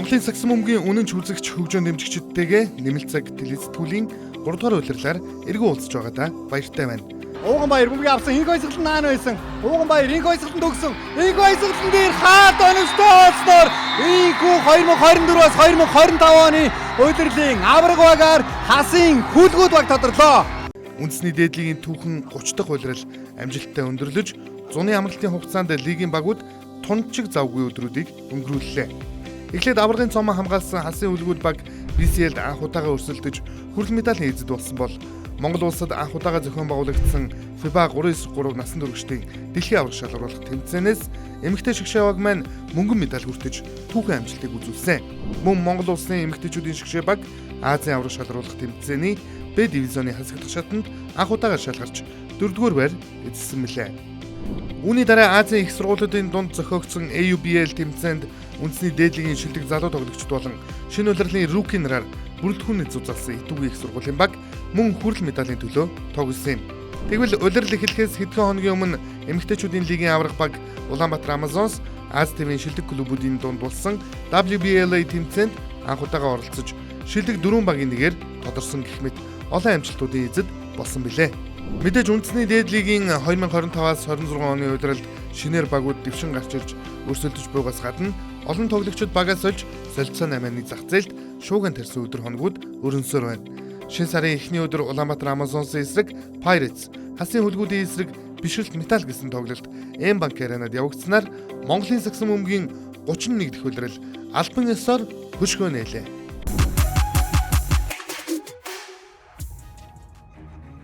Монголын сагсан бөмбөгийн үнэн үзэгч хөгжөөн дэмжигчдтэйгээ нэмэлцэг телесэтгүүлийн 3 дугаар удирлаар эргэн уулзж байгаадаа баяртай байна. Ууган баяр бөмбөгийн авсан энх ойсголон наан байсан. Ууган баяр энх ойсголон төгсөн. Энх ойсголон дээр хаад онцлоор ийхүү 2024-аас 2025 оны удирлын авраг багаар хасын хүлгүүд баг тодорлоо. Үндэсний дээдлигийн түүхэн 30 дахь улирал амжилттай өндөрлөж, зуны амралтын хугацаанд лигийн багууд тунчиг завгүй өдрүүдийг өнгөрүүллээ. Эхлээд аврагын цомоо хамгаалсан хасын үлгүүд баг BCL-д анх удаага өрсөлдөж хүрэл медалийн эзэд болсон бол Монгол улсад анх удаага зохион байгуулагдсан FIBA 3-9-3 насан туршидын дэлхийн авраг шалгаруулах тэмцээнээс эмэгтэй шигшээ баг маань мөнгөн медаль хүртэж түүхэн амжилтыг үзүүлсэн. Мөн Монгол улсын эмэгтэйчүүдийн шигшээ баг Азийн авраг шалгаруулах тэмцээний Б дивизионы хасагдах шатанд анх удаага шалгарч 4-р байр эзэлсэн мэлээ. Үүний дараа Азийн их сургуулиудын дунд зохиогдсон AUBL тэмцээнд үндэсний дээдлигийн шилдэг залуу тоглогчид болон шинэ улирлын рүүки нараар бүрэлдэхүүн зузаалсан Итүгийн их сургуулийн баг мөн хүрэл медалийн төлөө тоглосон юм. Тэгвэл улирал эхлэхээс хэдхэн хоногийн өмнө эмэгтэйчүүдийн лигийн аврах баг Улаанбаатар Amazons Аз ТВ-ийн шилдэг клубүүдийн дунд болсон WBLA тэмцээнд анх удаага оролцож шилдэг 4 багийн нэгээр тодорсон гэх мэт олон амжилтуудын эзэд болсон билээ. Мэдээж үндэсний дээдлигийн 2025-аас 26 оны улиралд шинээр багууд дэвшин гарч ирж өрсөлдөж буйгаас гадна олон тоглогчид багаас олж солилцоо 8-ны зах зээлд шууган тарьсан өдөр хоногуд өрнөсөөр байна. Шинэ сарын эхний өдөр Улаанбаатар Amazons-ийн эсрэг Pirates, хасын хөлгүүдийн эсрэг Бишрэлт Металл гэсэн тоглолт M-банк аренад явагдсанаар Монголын сагсан бөмбөгийн 31 дахь улирал албан ёсоор хөшгөө нээлээ.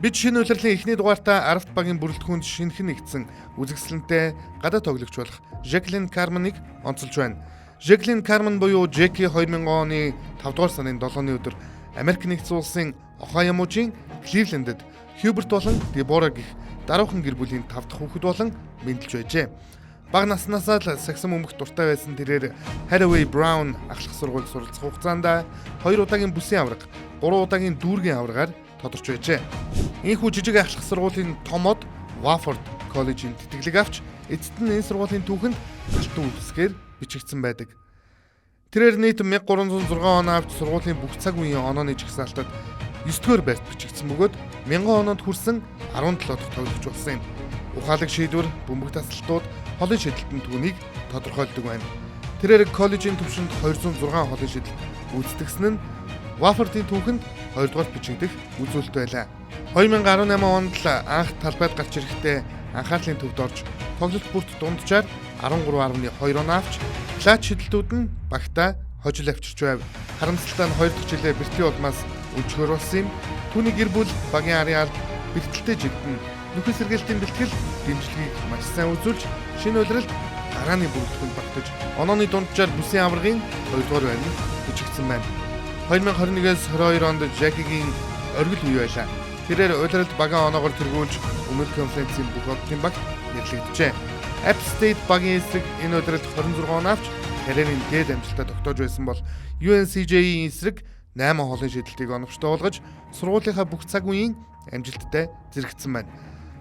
Бид шинэ улирлын эхний дугаартаа Аравт багийн бүрэлдэхүүнд шинэхэн нэгдсэн үзэсгэлэнтэй гадаа тоглогч болох Jacqueline Carman-ыг онцолж байна. Jacqueline Carman буюу Jackie 2000 оны 5 дугаар сарын 7-ны өдөр Америк нэгдсэн улсын Ohio мужийн Cleveland-д Hubert болон Deborah гэх даруухан гэр бүлийн 5 дахь хүүхэд болон мэндэлж байжээ. Бага наснаасаа л сагсан бөмбөгт дуртай байсан тэрээр Hathaway Brown ахлах сургуульд суралцах хугацаанд 2 удаагийн бүсийн авраг, 3 удаагийн дүүргийн аврагаар тодорч байжээ. Ийхүү жижиг ахлах сургуулийн томод Wofford коллежийн тэтгэлэг авч эцэст нь энэ сургуулийн түүхэнд галтан үлдэсгээр бичигдсэн байдаг. Тэрээр нийт 1306 оноо авч сургуулийн бүх цаг үеийн онооны жагсаалтад 9-р байрт бичигдсэн бөгөөд 1000 оноонд хүрсэн 17 дахь тоглогч болсон юм. Ухаалаг шийдвэр, бөмбөг тасалтууд, холын шидэлтэн түүнийг тодорхойлдог байна. Тэрээр коллежийн төвшөнд 206 холын шидэлт гүйцэтгэсэн нь Wofford-ийн түүхэнд 2 дугаарт бичигдэх үзүүлэлт байлаа. 2018 онд л анх талбайд гарч ирэхдээ анхаарлын төвд орж тоглолт бүрт дунджаар 13.2 оноо авч клач шидэлтүүд нь багтаа хожил авчирч байв. Харамсалтай нь 2 дахь жилээ бэртлийн улмаас өнчгөр болсон юм. Түүний гэр бүл багийн арын алба бэртэлтэй жигдэн нөхөн сэргээлтийн бэлтгэл дэмжлэгийг маш сайн үзүүлж шинэ улиралд гарааны бүрэлдэхүүнд багтаж онооны дунджаар бүсийн аврагын 2 дугаар байранд бичигдсэн байна. 2021-с 22 онд Jackie-гийн оргил үе байлаа. Тэрээр улиралд багийн оноогоор тэргүүлж өмнөд конференцийн бүх оддын багт нэрлэгдэжээ. App State багийн эсрэг энэ улиралд 26 оноо авч карьерийн дээд амжилтад тогтоож байсан бол UNCJ-ийн эсрэг 8 холын шидэлтийг оновчтой болгож сургуулийнхаа бүх цаг үеийн амжилттай зэрэгцсэн байна.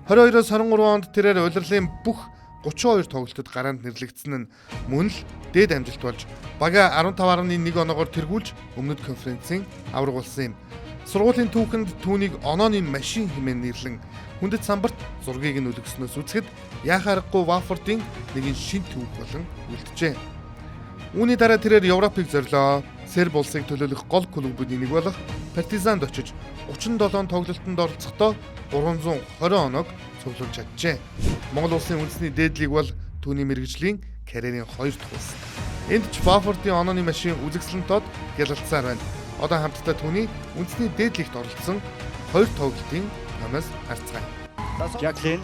22-оос 23 онд тэрээр улирлын бүх 32 тоглолтод гараанд нэрлэгдсэн нь мөн л дээд амжилт болж бага 15.1 оноогоор тэргүүлж өмнөд конференцийн авраг болсон юм. Сургуулийн түүхэнд түүнийг онооны машин хэмээн нэрлэн хүндэт самбарт зургийг нь үлгэснөөс үзэхэд яхаарахгүй Wofford-ийн нэгэн шин түүх болон үлджээ. Үүний дараа тэрээр Европыг зорилоо. Серб улсыг төлөөлөх гол клубүүдийн нэг болох Партизанд очиж 37 тоглолтод оролцохдоо 320 оноог цуглуулж чаджээ. Монгол улсын үндэсний дээдлиг бол түүний мэргэжлийн карьерийн 2 дахь улс. Энд ч Wofford-ийн онооны машин үзэгсэлэн тод гялалцсаар байна. Одоо хамтдаа түүний үндэсний дээдлигт оролцсон 2 тоглолтын номоос харцгаая. Jacqueline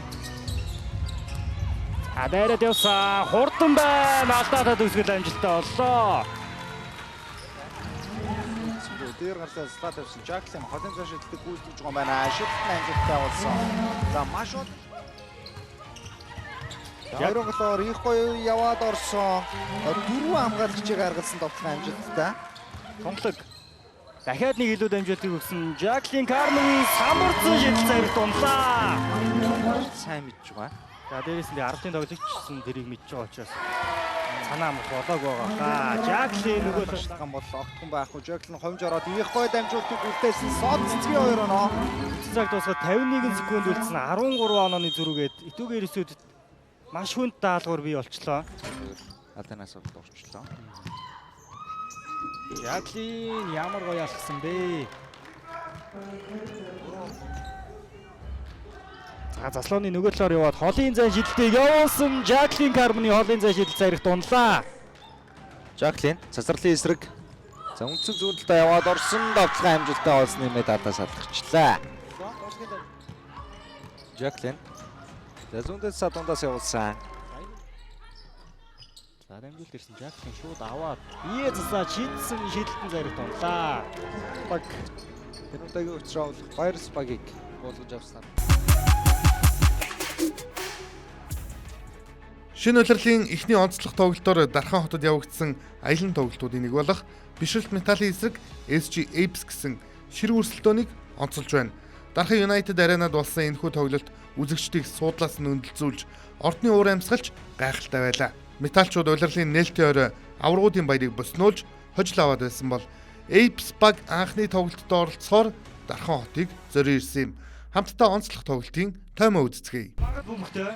Адайрад явсан хурдан байна. Алдаатад үсгэл амжилттай боллоо. Дээр гарсан стат авсан Jacqueline холын цааш шидэлтийг гүйцэтгэж байгаа юм байна. Шидэлтэн амжилттай болсон. За маш бол Яруугаар их гоё яваад орсон. 4 хамгаалагчийг гаргасан тоглох амжилттай. Томлог дахиад нэг илүү дамжуултыг өгсөн Jacqueline Carman самбарцсан шидэл цайрт унлаа. Сайн мэдж байгаа. За дээрээс нь 10-ын тоглогчсон тэрийг мэдж байгаа учраас санаа мөх болоог байгаа. Жаклин нөгөө Шалтгаан бол огтхон байхгүй. Жаклин хомж ороод их гой дамжуултыг үлдээсэн сод цэцгийн 2 оноо. цаг дуусгаад 51 секунд үлдсэн 13 онооны зөрүүгээд Итүгээр эсүүд маш хүнд даалгавар бий болчлоо. Атанаас урчлоо. Жаклин ямар гоё алхсан бэ? За заслооны нөгөө талаар яваад холын зайн шидэлтэйг явуулсан Жаклин Кармны холын зайн шидэл царих дунлаа. Жаклин цацралын эсрэг. За үндсэн зүүнтэлтэй яваад орсон давталгаа амжилттай олсон нэмээд ардаас алхачлаа. Жаклин. За зүүнтэлс дундаас явуулсан. За дамжуулт ирсэн Жаклин шууд аваад бие засаад шидсэн шидэлтэн царих дунлаа. Баг тэр удаагийн учраас Баярс багийг болгож авсан. Шинэ улирлын эхний онцлог тоглолтоор Дархан хотод явагдсан аялан тоглолтуудын нэг болох Бишрэлт Металлын эсрэг SG Apes гэсэн ширэг өрсөлдөөнийг онцолж байна. Дархан United Arena-д болсон энэхүү тоглолт үзэгчдийг суудлаас нь өндөлзүүлж ордны уур амьсгалч гайхалтай байлаа. Металлчууд улирлын нээлтийн орой аврагуудын баярыг боснуулж хожил аваад байсан бол Apes баг анхны тоглолтод оролцохоор Дархан хотыг зориулж ирсэн юм. Хамтдаа онцлог тоглолтын тоймоо үздэцгээе. Магад бөмбөгтэй.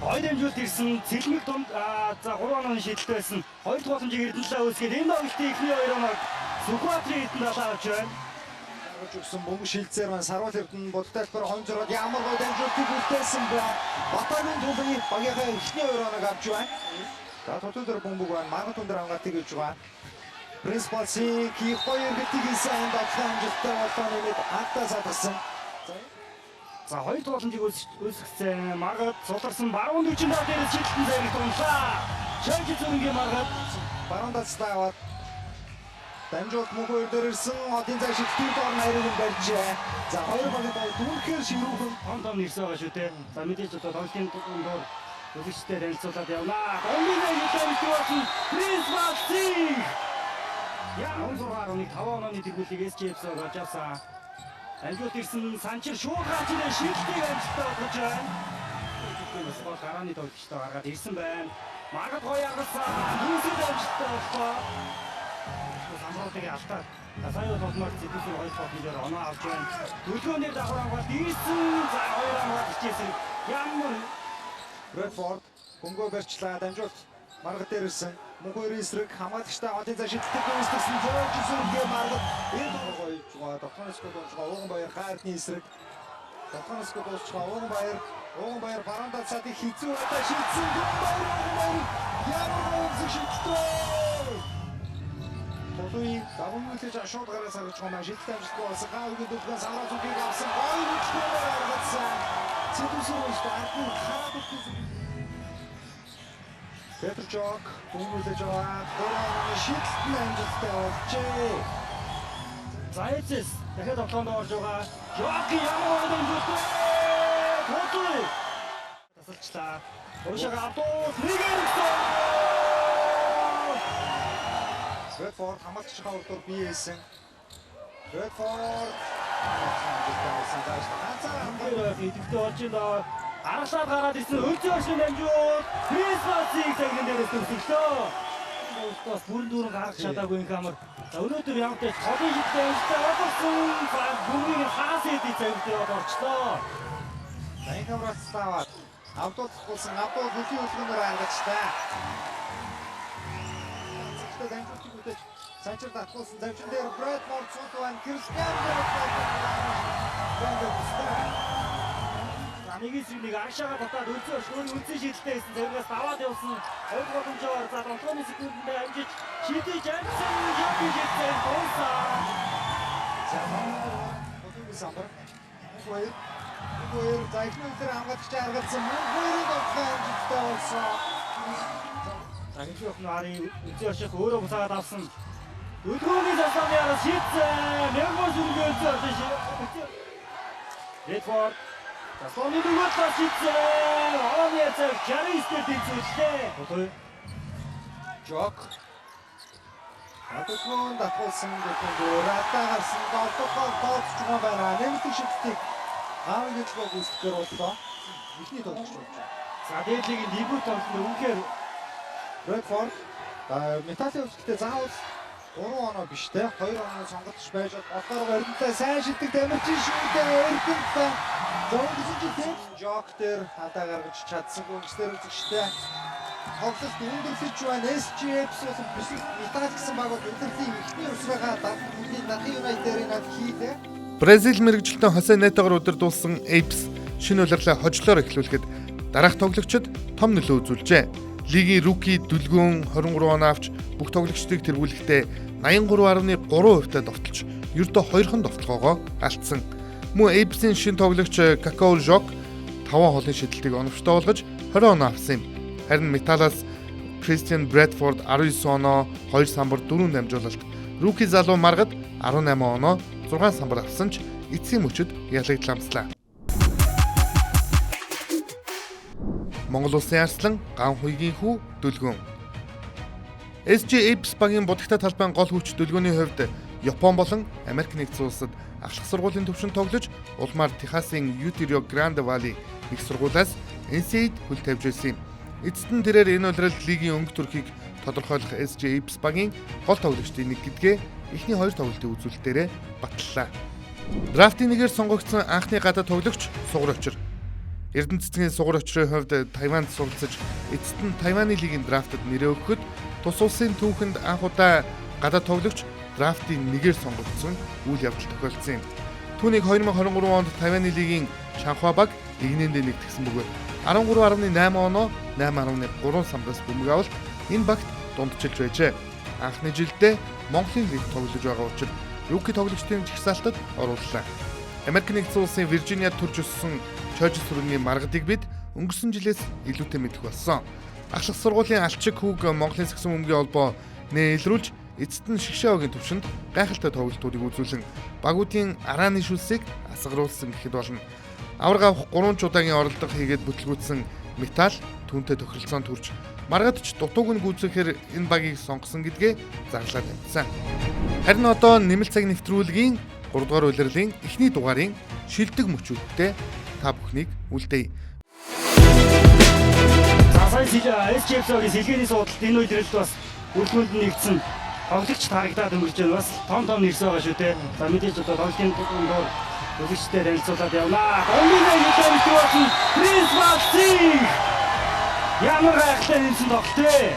Хоёр дамжуулт ирсэн цэлмэг дунд за 3 онооны шидэлт байсан. Хоёр дахь боломжийг эрдэнэлээ үүсгээд энэ тоглолтын эхний 2 оноог Сүхбаатарын эдэнд авч байна. Гаргаж өгсөн бөмбөг шилцээр маань Сарвал Эрдэнэ бодтайлбар хонжроод ямар гой дамжуултыг үлдээсэн бэ? Батагийн тулын багийнхаа эхний 2 оноог авч байна. За тотал дээр бөмбөг байна. Магад өндөр хамгаалтыг хийж байгаа. Принципалсын их хоёр гэдгийг сайн давтан амжилттай болоо нэмээд антаа садсан. За хоёр дахь боломжийг үүсгэсэн. Магад суларсан баруун дүүжин доо дээрээс шидэлтэн царих дунлаа. Шанчи зүрхний магад Барундаас тааваад дамжуулт мөнхөр дээр ирсэн одын цай шидэлтийн доор найрыг барьжээ. За хоёр багийн бол түнхээр ширүүхэн том нэрсэн байгаа шүү те. За мэдээж одоо тоглолтын дундор үзэгчтэй танилцуулаад явнаа. Домино юутай болсон Принципалсын яа 6.5 онооны тэгүүлийг SGFS олж авсан. Амжилт ирсэн Санчир шууд гарч ирээ шилдэг амжилттай болж байна. Тэгвэл бол гарааны тоглолттой гаргаад ирсэн байна. Магад гоё аргасан. Юусэд амжилттай боллоо. Самруудыг алдаад сая болмоор зэдүүсийн хоёр тоглолтоор оноо авч байна. Төлөвлөгөөний давхар хамгаалт ирсэн. За хоёр хамгаалт хичээсэн. Ямар Брэдфорд бөмбөг барьчлаа. Дамжуулт маргад дээр ирсэн. Мөнхөр эсрэг хамгаалагчтай одын цай шидэлтийг үүсгэсэн Жорж Сүргээ маргад энэ гоё жугаа Давханаас гол Уган Баяр хаартны эсрэг. Давханаас гол Уган Баяр баруунда цаадыг хизүү удаа шийдсэн Уган Баяр ямар шийдтээ. Тодой давмуулж шууд гараас гарч байгаа шийдэлтэй амжилттай болсон. Гавгийн дөлгөөс аваад үгийг авсан. Гоё үчгээр гаргасан. Цэдүсөөс ардны хараад үзсэн. Петр Жок хүмүүлж аваад гурван шидэлтэн амжилттай болжээ. За эцэс дахиад тоглоонд орж байгаа. Жок ямар дамжуулт вэ? Тодой тасалчлаа. Уушаага авдуус нэгэрсэн. Брэдфорд хамгаалчдын урдуур бие хийсэн. Брэдфорд идэвхтэй орж ирээ. Аргалаад гараад ирсэн хөлзөө оршин дамжуул. Принципалсыг цагийн дээрээс төвсөглөө. Өөртөөс бүрэн дүүрэн гаргах чадаагүй юм хамар. За өнөөдөр явтай холын шидэлтэй амжилттай болсон. За бүгдийг хаас эдий цагтээ орчлоо. Сайн хамгаалц таваад авдуулсан авдуул хөлийн хөдөлгөөнөөр ангачлаа. Цэгтэй дамжуултыг үдэж Санчир татгуулсан замчин дээр Брэдфорд цуглаан Кристиан Нэгээс агшаага татаад үлзээ өршөөр үлзээ шидэлтэй байсан цагаас даваад явсан. Хоёр боломжоор за 7 секундэд амжиж шидэж амжсан Жаки шидэлтэй дууссан. За мөн самбар. Хоёр зайхнуудаар хамгаалагч аргалсан мөнхөрийн тоглоом амжилттай болсон. За энэ охнооны үлзээ өршөөх өөрөө бусаад авсан. Өдрөөний засааны араас шидсэн. Мянга сүргээ үлзээ өршөөх. Брэдфорд Сони дугуйт шидсэн. Орны цаг 69-д дийцүүлээ. Тодой. Жок. Атгон татгуулсан гэдэг ратаа гарсан голдохоо тооцож байгаа байна. Нэмэлт шидэлтийг хаавж болох үсгээр боллоо. Эхний тоглож байна. За дээдлийг дебют тоглолт үнэхээр Брэдфорд металлын өвсгөлтэй заавал 3 оноо биш те 2 оноо сонголтч байж болохоор Эрдэнэтэй сайн шилдэг тамирчин шүүдээ Эрдэнэтэй зовлон жил жок дээр хадаа гаргаж чадсангүй өнгөсдөр үзэгчтэй тоглолт өндөрлөж байна. SGFs болсон бусад металл гэсэн багууд өдөрлийн ихний өсрөөгөө Дахин Юнайтедийн над хийлээ. Бразил мэрэгжилтэн Хосе Нетогоор удирдуулсан Apes шинэ улирлаа хожлоор эхлүүлэхэд дараах тоглогчид том нөлөө үзүүлжээ. Лигийн руки дүлгүүн 23 он авч бүх тоглогчдыг тэргүүлэхдээ 83.3% довтолж, ердөө 2хон довтлогоогоо алдсан. Мөн Apes-ийн шинэ тоглогч Какао Жок 5 хоолын шидэлтийг оновчтой болгож 20 оноо авсан юм. Харин Металлаас Кристиан Брэдфорд 19 оноо, 2 самбар, 4 дамжуулалт, руки залуу Маргад 18 оноо, 6 самбар авсан ч эцсийн мөчөд ялагдламслаа. Монгол улсын арслан Ган хуйгийн хүү Дүлгүн. SG Apes багийн будагтай талбайн гол хүч Дүлгүний хувьд Япон болон Америк нэгдсэн улсад ахлах сургуулийн төвшөнд тоглож, улмаар Техасын UT Rio Grande Valley их сургуулиас NCAA-д хөл тавьж байсан юм. Эцэст нь тэрээр энэ улиралд лигийн өнгө төрхийг тодорхойлох SG Apes багийн гол тоглогчдын нэг гэдгээ эхний 2 тоглолтын үзүүлэлтээрээ батллаа. Драфтын нэгээр сонгогдсон анхны гадаад тоглогч Сугар Очир. Эрдэнэ цэцгийн Сугар Очирын хувьд Тайванд суралцаж, эцэст нь Тайваны лигийн драфтад нэрээ өгөхөд тус улсын түүхэнд анх удаа гадаад тоглогч драфтын нэгээр сонгогдсон үйл явдал тохиолдсон юм. Түүнийг 2023 онд Тайваны лигийн Шанхуа баг игнэндээ нэгтгэсэн бөгөөд 13.8 оноо, 8.3 самбараас бөмбөг авалт энэ багт дундчилж байжээ. Анхны жилдээ Монголын лиг тоглож байгаа учраас руки тоглогчдын жагсаалтад орууллаа. Америк нэгдсэн улсын Виржиниад төрж өссөн Чойжс сүргийн Маргадыг бид өнгөрсөн жилээс илүүтэй мэдэх болсон. Ахлах сургуулийн алчиг хүүг Монголын сагсан бөмбөгийн холбоо нээлрүүлж, эцэст нь Шигшээгийн төвшөнд гайхалтай тоглолтуудыг үзүүлэн багуудын арааны шүлсийг асгаруулсан гэхэд болно. Авраг авах 3 удаагийн оролдого хийгээд бүтлгүүцсэн Металл түүнтэй тохиролцоонд хүрч Маргад ч дутууг нь гүйцэхээр энэ багийг сонгосон гэдгээ зарлаад амьдсан. Харин одоо нэмэлт цаг нэвтрүүлгийн 3 дугаар улирлын эхний дугаарын шилдэг мөчүүдтэй та бүхнийг үлдээе. Сайн SGFs-ийн сэлгээний суудалт энэ үйлрэлд бас үлгүнд нэгдсэн тоглогч тарагдаад өнгөрч байна. Бас том нэрс байгаа шүү дээ. За мэдээж одоо тоглолтын дундор үзэгчтэй танилцуулаад явнаа. Домино Юнайтед болсон Крис Вациг. Ямар гайхалтай нэмсэн тоглолт.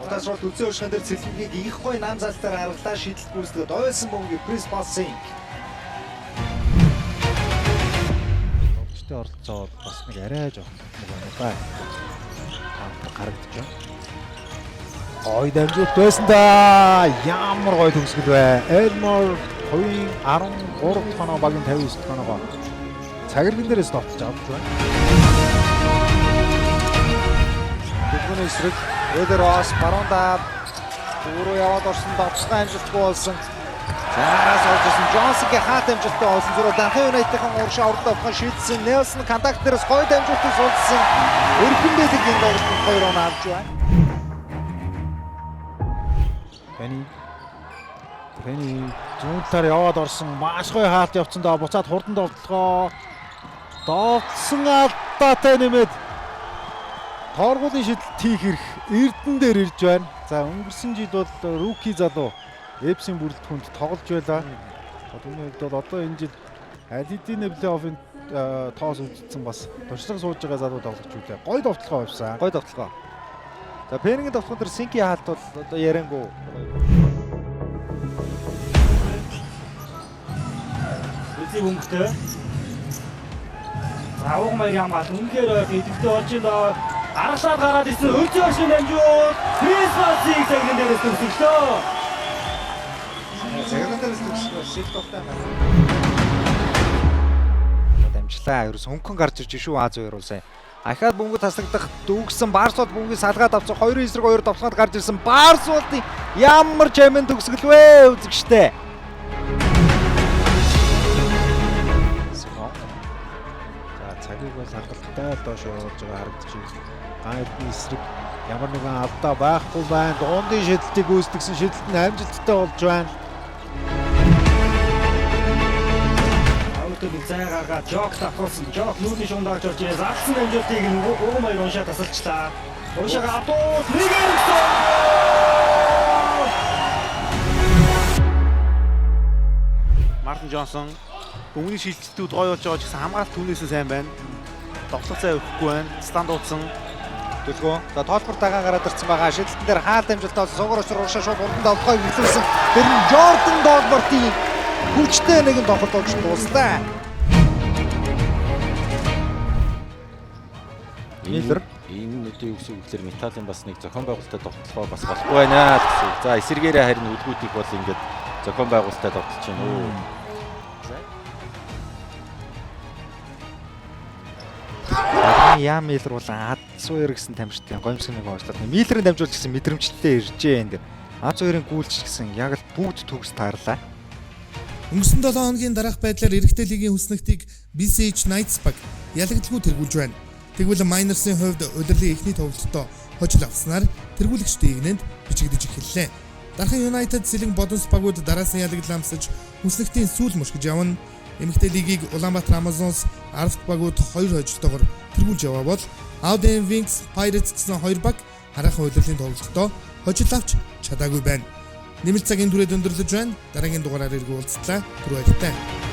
Удаашлт үзэн уушган дээр цэлмгийг их гой нам залтаар харгалаа шийдэлт гүйцэтгэд ойлсон бөмбөгийг Крис Вациг. Тоглолтын оролцоо бас нэг арай жоох юм байна. Харагдаж байна. Ой дамжуулт байсан да. Ямар гой төгсгөл бай. Элмор хувийн 13 тоноо багийн 59 тоноогоо цагирган дээрээс товтолж авч байна. Дүгнэн эсрэг Эдерос баруунда өөрөө яваад орсон довтлогоо амжилтгүй болсон. Цаанаас олжсэн Джонсонгийн хаат амжилттай болсон зүрх Дахин Юнайтедийн урагшаа урд авах шийдсэн Нелсон контакт дээрээс гой дамжуултыг суулсан. Өргөн дэлийн тоглолтод 2 оноо авч байна. Пени зүүнтээр яваад орсон маш гоё хаалт явцсан даа буцаад хурдан довтлогоо довтсон алдаатай нэмээд тооргуулын шидэлт хийх хэрэг Эрдэнэ дээр ирж байна. За өнгөрсөн жил бол руки залуу Apes-ийн бүрэлдэхүүнд тоглож байлаа. Түүний хувьд бол одоо энэ жил аль хэдийн плей-оффын тоос үзсэн бас туршлага сууж байгаа залуу тоглож байлаа. Гоё довтлогоо авсан. Гой довтлогоо. За Пенингийн довтлогон дээр Синки хаалт бол одоо яриангүй. Үзий бөмбөгтэй. Авах маяг хамгаалт үнээр идэвхтэй болж байна. Аргалаар гараад ирсэн хөрцөө шин дамжуул. Крис Вациг цагийн дээрээс төгсөглөө. Цагаан дээрээс төгсгөө шилт тогтаа байна. Дамжлаа. Ерөөс хөнгөн гарч ирж шүү Аз хоёр улсын. Ахаад бөмбөг таслагдах дүүгсэн Барсууд бөмбөгийг салгаад авсан 2 эсрэг 2 давтлагад гарч ирсэн Барсуудын ямар чамэн төгсгөл вэ үзэгчтэй. За цагийг бол хангалттай доош явуулж байгаа харагдаж байна. Гаадны эсрэг ямар нэгэн алдаа байхгүй байна. Дуундын шидэлтийг гүйцэтгсэн шидэлт нь амжилттай болж байна. төгөлтөд зай гаргаад жок давхуулсан. Жок нүүрний шунд орж орж ирээ. Заасан амжилтыг уган баяр уншаа тасалчлаа. Уншаага авдуус нэгэн гол! Мартин Джонсон өмнө шилжилтүүд гой болж байгаа ч гэсэн хамгаалалт түүнээсээ сайн байна. Тоглох цай өгөхгүй байна. Станд уудсан. Төлгөө. За тоолбор дагаа гараад ирсэн байгаа. Шилжилтэн дээр хаалт амжилтаас сугаар уушаа шууд урданд авлахыг хэлсэн. Тэр нь Jordan Dolbert-ийн хүчтэй нэгэн тоглолт дуустай. Миллер энэ үдийн юу гэсэн үг гэхээр металлын бас нэг зохион байгуулалттай тогтолцоо бас болохгүй байна гэсэн. За эсэргээрээ харин үлгүүдийг бол ингээд зохион байгуулалттай тогтолж байна уу. Яам Миллер бол Ад2 гэсэн тамирчдын гомсгоныг уучлаад Миллерийн дамжуулж гэсэн мэдрэмжтэй иржээ энэ дэр. Ад2-ын гүйлч гэсэн яг л бүгд төгс таарлаа. Өнгөрсөн 7 хоногийн дараах байдлаар эрэгтэй лигийн хүснэгтийг BCH Knights баг ялагдaltaгүй тэргүүлж байна. Тэгвэл Miners-ийн хувьд удирлын эхний тоглолтод хожил авснаар тэргүүлэгч дээгнэнд бичигдэж эхэллээ. Дархан United Сэлэнг Бодонс багууд дараас нь ялагдал амсаж хүснэгтийн сүүл мушгиж явна. Эмэгтэй лигийг Улаанбаатар Amazons Арфт багууд 2 хожилтойгоор тэргүүлж яваа бол Auden Wings Pirates гэсэн 2 баг хараахан удирлын тоглолтод хожил авч чадаагүй байна. Нэмэлт цагийн түрээд өндөрлөж байна. Дараагийн дугаараар иргэн уулзлаа. Түр баяртай.